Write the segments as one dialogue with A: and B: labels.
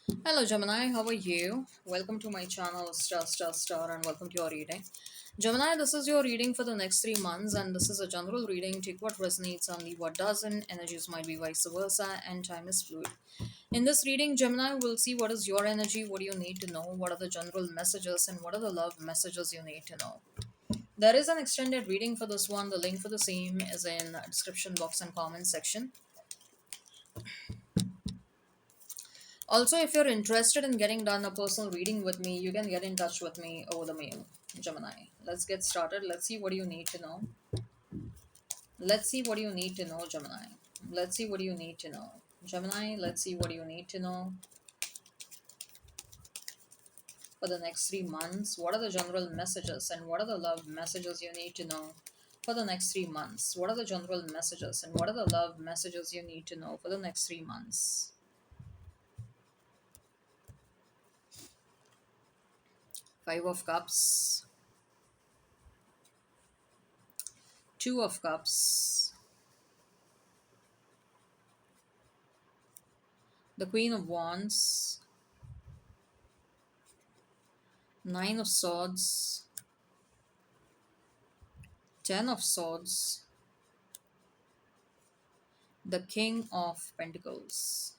A: Hello Gemini, how are you? Welcome to my channel Star and welcome to your reading. Gemini, this is your reading for the next 3 months and this is a general reading. Take what resonates and leave what doesn't. Energies might be vice versa and time is fluid. In this reading, Gemini will see what is your energy, what do you need to know, what are the general messages and what are the love messages you need to know. There is an extended reading for this one. The link for the same is in description box and comment section. Also, if you're interested in getting done a personal reading with me, you can get in touch with me over the mail, Gemini. Let's get started. Let's see what you need to know. Let's see what you need to know, Gemini. Let's see what you need to know. Gemini, let's see what you need to know for the next 3 months. What are the general messages and what are the love messages you need to know for the next 3 months? What are the general messages and what are the love messages you need to know for the next 3 months? Five of Cups, Two of Cups, the Queen of Wands, Nine of Swords, Ten of Swords, the King of Pentacles.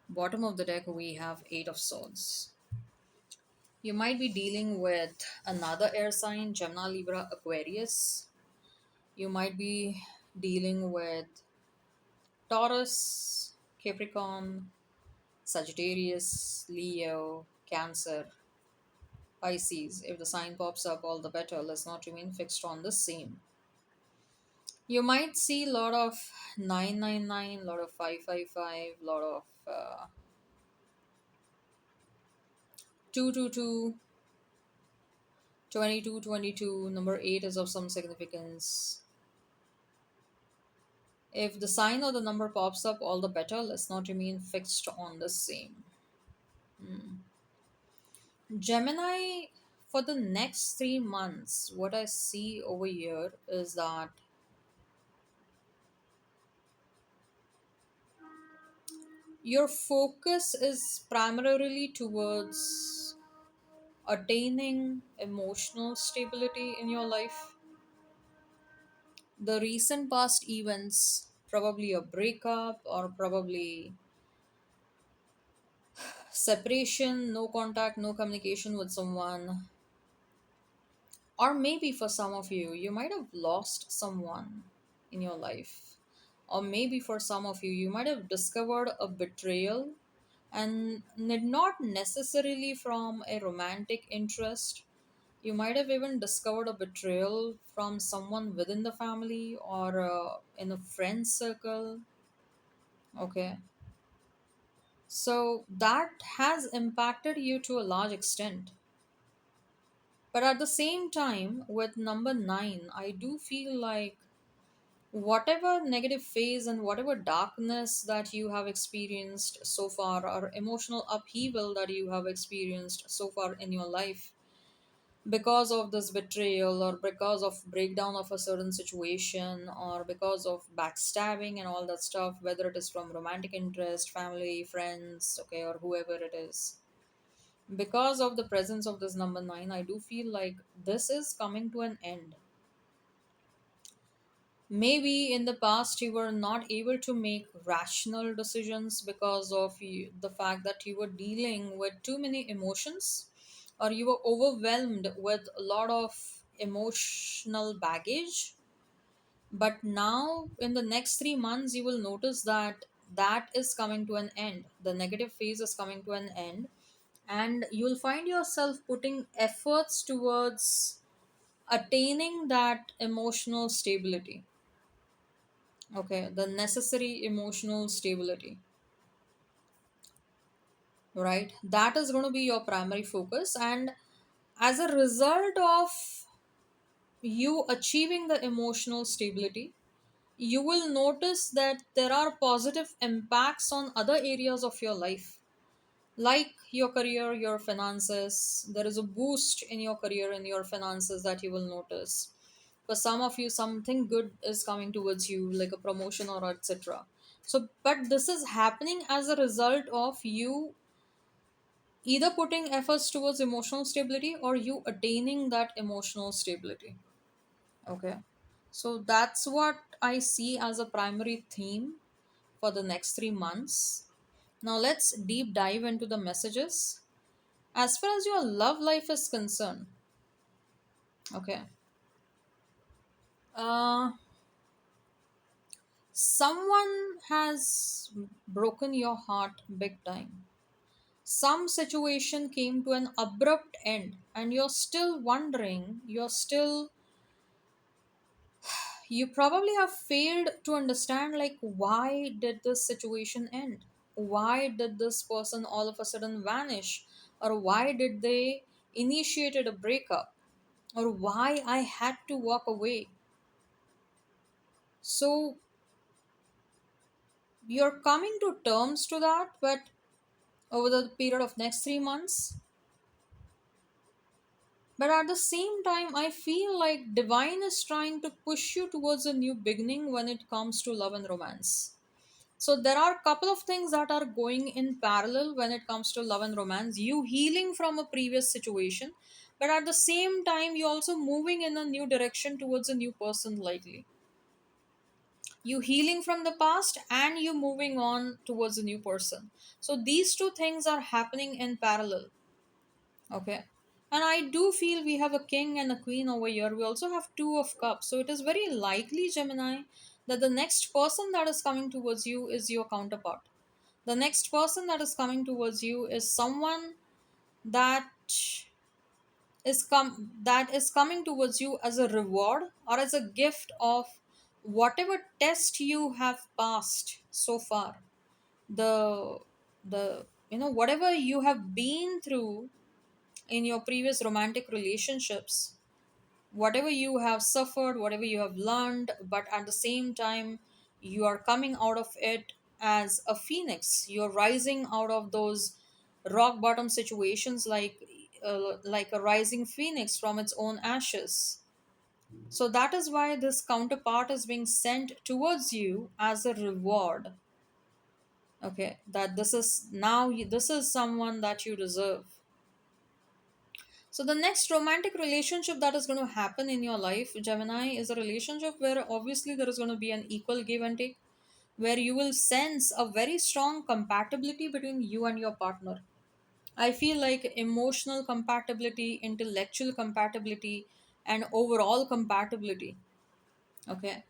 A: Bottom of the deck, we have Eight of Swords. You might be dealing with another air sign, Gemini, Libra, Aquarius. You might be dealing with Taurus, Capricorn, Sagittarius, Leo, Cancer, Pisces. If the sign pops up, all the better. Let's not remain fixed on the same. You might see a lot of 999, lot of 555, lot of 222, 2222. Number 8 is of some significance. If the sign or the number pops up, all the better. Let's not remain fixed on the same. Gemini, for the next 3 months, what I see over here is that your focus is primarily towards attaining emotional stability in your life. The recent past events, probably a breakup or probably separation, no contact, no communication with someone, or maybe for some of you, you might have lost someone in your life, or maybe for some of you, you might have discovered a betrayal and not necessarily from a romantic interest. You might have even discovered a betrayal from someone within the family or in a friend circle. Okay. So that has impacted you to a large extent. But at the same time, with number nine, I do feel like whatever negative phase and whatever darkness that you have experienced so far, or emotional upheaval that you have experienced so far in your life, because of this betrayal or because of breakdown of a certain situation or because of backstabbing and all that stuff, whether it is from romantic interest, family, friends, okay, or whoever it is, because of the presence of this number 9, I do feel like this is coming to an end. Maybe in the past you were not able to make rational decisions because of the fact that you were dealing with too many emotions, or you were overwhelmed with a lot of emotional baggage. But now, in the next 3 months, you will notice that that is coming to an end. The negative phase is coming to an end, and you'll find yourself putting efforts towards attaining that emotional stability. Okay, the necessary emotional stability, right? That is going to be your primary focus, and as a result of you achieving the emotional stability, you will notice that there are positive impacts on other areas of your life, like your career, your finances. There is a boost in your career and your finances that you will notice. For some of you, something good is coming towards you, like a promotion or etc. So but this is happening as a result of you either putting efforts towards emotional stability or you attaining that emotional stability. Okay. So that's what I see as a primary theme for the next 3 months. Now let's deep dive into the messages. As far as your love life is concerned, okay, uh, someone has broken your heart big time. Some situation came to an abrupt end, and you're still wondering, you probably have failed to understand, like, why did this situation end? Why did this person all of a sudden vanish? Or why did they initiated a breakup? Or why I had to walk away? So you're coming to terms to that, but over the period of next 3 months. But at the same time, I feel like divine is trying to push you towards a new beginning when it comes to love and romance. So there are a couple of things that are going in parallel when it comes to love and romance. You healing from a previous situation, but at the same time, you also moving in a new direction towards a new person likely. You healing from the past and you moving on towards a new person. So these two things are happening in parallel. Okay. And I do feel we have a king and a queen over here. We also have two of cups. So it is very likely, Gemini, that the next person that is coming towards you is your counterpart. The next person that is coming towards you is someone that is coming towards you as a reward or as a gift of whatever test you have passed so far. The the whatever you have been through in your previous romantic relationships, whatever you have suffered, whatever you have learned, but at the same time, you are coming out of it as a phoenix. You're rising out of those rock bottom situations like a rising phoenix from its own ashes. So that is why this counterpart is being sent towards you as a reward. Okay, that this is now this is someone that you deserve. So the next romantic relationship that is going to happen in your life, Gemini, is a relationship where obviously there is going to be an equal give and take, where you will sense a very strong compatibility between you and your partner. I feel like emotional compatibility, intellectual compatibility, and overall compatibility. Okay.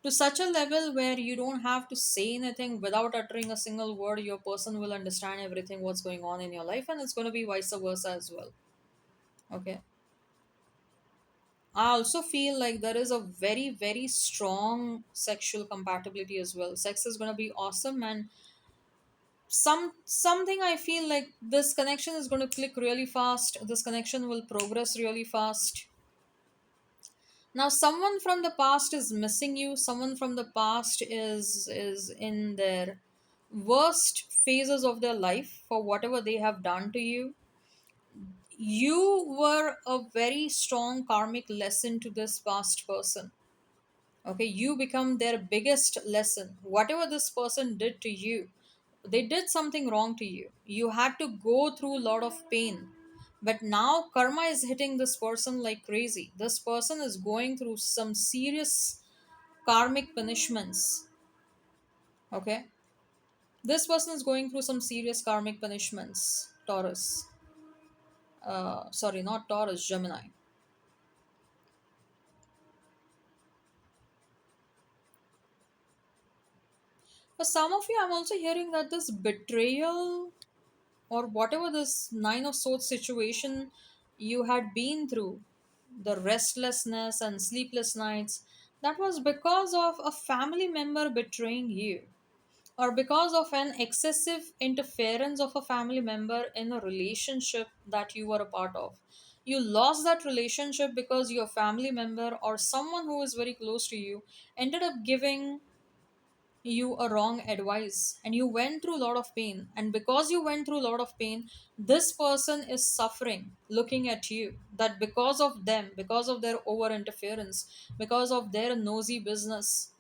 A: To such a level where you don't have to say anything without uttering a single word, your person will understand everything what's going on in your life, and it's going to be vice versa as well. Okay. I also feel like there is a very, very strong sexual compatibility as well. Sex is gonna be awesome, and something I feel like this connection is gonna click really fast. This connection will progress really fast. Now, someone from the past is missing you. Someone from the past is in their worst phases of their life for whatever they have done to you. You were a very strong karmic lesson to this past person. Okay, you become their biggest lesson. Whatever this person did to you, they did something wrong to you. You had to go through a lot of pain. But now karma is hitting this person like crazy. This person is going through some serious karmic punishments. Okay, this person is going through some serious karmic punishments. Taurus. Sorry, not Taurus, Gemini. For some of you, I'm also hearing that this betrayal or whatever this nine of swords situation you had been through, the restlessness and sleepless nights, that was because of a family member betraying you, or because of an excessive interference of a family member in a relationship that you were a part of. You lost that relationship because your family member or someone who is very close to you ended up giving you a wrong advice, and you went through a lot of pain, and because you went through a lot of pain, this person is suffering looking at you, that because of them, because of their over interference, because of their nosy business,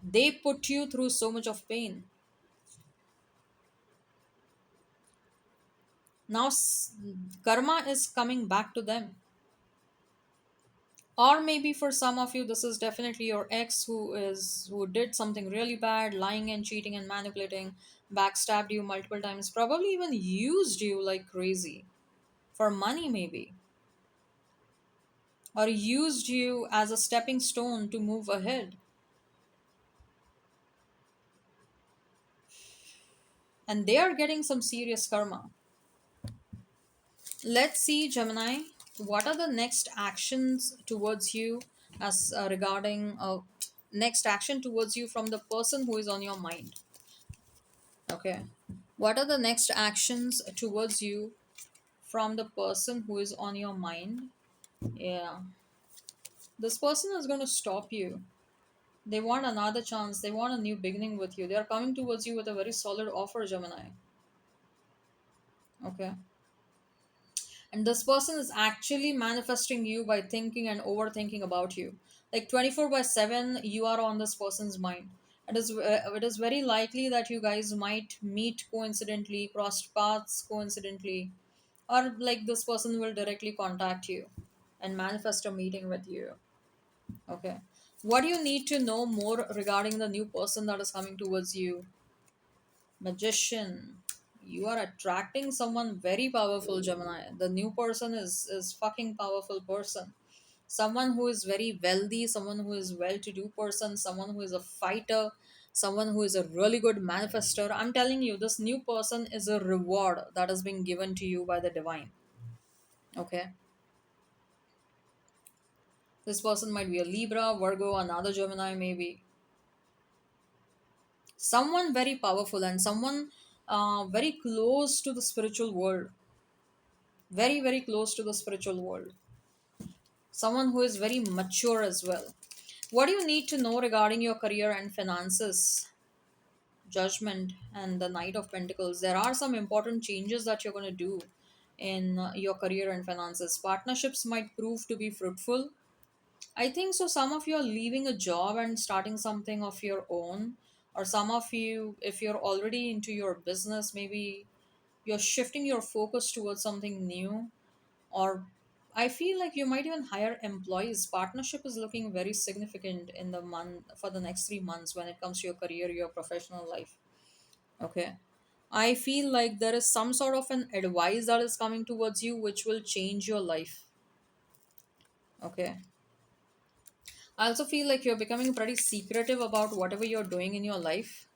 A: they put you through so much of pain. Now karma is coming back to them. Or maybe for some of you this is definitely your ex who did something really bad, lying and cheating and manipulating, backstabbed you multiple times, probably even used you like crazy for money maybe, or used you as a stepping stone to move ahead. And they are getting some serious karma. Let's see, Gemini, what are the next actions towards you as regarding next action towards you from the person who is on your mind. Okay. What are the next actions towards you from the person who is on your mind? Yeah. This person is going to stop you. They want another chance. They want a new beginning with you. They are coming towards you with a very solid offer, Gemini. Okay. And this person is actually manifesting you by thinking and overthinking about you. Like 24 by 7, you are on this person's mind. It is very likely that you guys might meet coincidentally, cross paths coincidentally, or like this person will directly contact you and manifest a meeting with you. Okay. What do you need to know more regarding the new person that is coming towards you? Magician. You are attracting someone very powerful, Gemini. The new person is fucking powerful person. Someone who is very wealthy, someone who is well-to-do person, someone who is a fighter, someone who is a really good manifester. I'm telling you, this new person is a reward that is being given to you by the divine. Okay. This person might be a Libra, Virgo, another Gemini, maybe. Someone very powerful and someone very close to the spiritual world, very very close to the spiritual world, someone who is very mature as well. What do you need to know regarding your career and finances? Judgment and the Knight of Pentacles. There are some important changes that you're going to do in your career and finances. Partnerships might prove to be fruitful. I think so. Some of you are leaving a job and starting something of your own, or some of you, if you're already into your business, maybe you're shifting your focus towards something new. Or I feel like you might even hire employees. Partnership is looking very significant in the month for the next 3 months when it comes to your career, your professional life. Okay. I feel like there is some sort of an advice that is coming towards you which will change your life. Okay. I also feel like you're becoming pretty secretive about whatever you're doing in your life.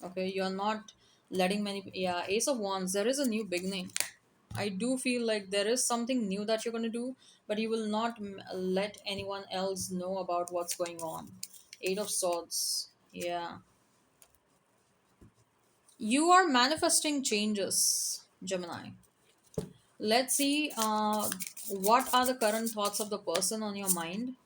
A: Okay, you're not letting many. Yeah, Ace of Wands, there is a new beginning. I do feel like there is something new that you're going to do, but you will not let anyone else know about what's going on. Eight of Swords. Yeah. You are manifesting changes, Gemini. Let's see what are the current thoughts of the person on your mind.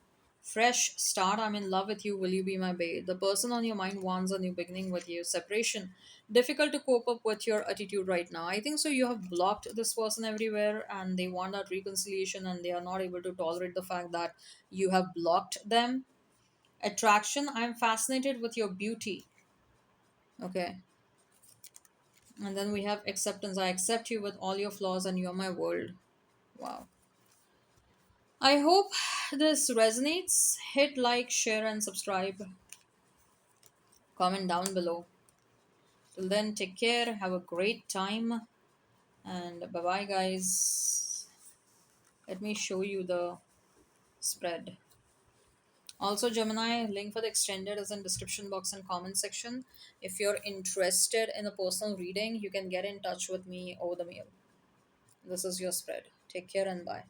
A: Fresh start. I'm in love with you. Will you be my babe? The person on your mind wants a new beginning with you. Separation. Difficult to cope up with your attitude right now. I think so. You have blocked this person everywhere and they want that reconciliation and they are not able to tolerate the fact that you have blocked them. Attraction. I'm fascinated with your beauty. Okay. And then we have acceptance. I accept you with all your flaws and you're my world. Wow. I hope this resonates. Hit like, share, and subscribe. Comment down below. Till then, take care. Have a great time. And bye bye, guys. Let me show you the spread. Also, Gemini, link for the extended is in description box and comment section. If you're interested in a personal reading, you can get in touch with me over the mail. This is your spread. Take care and bye.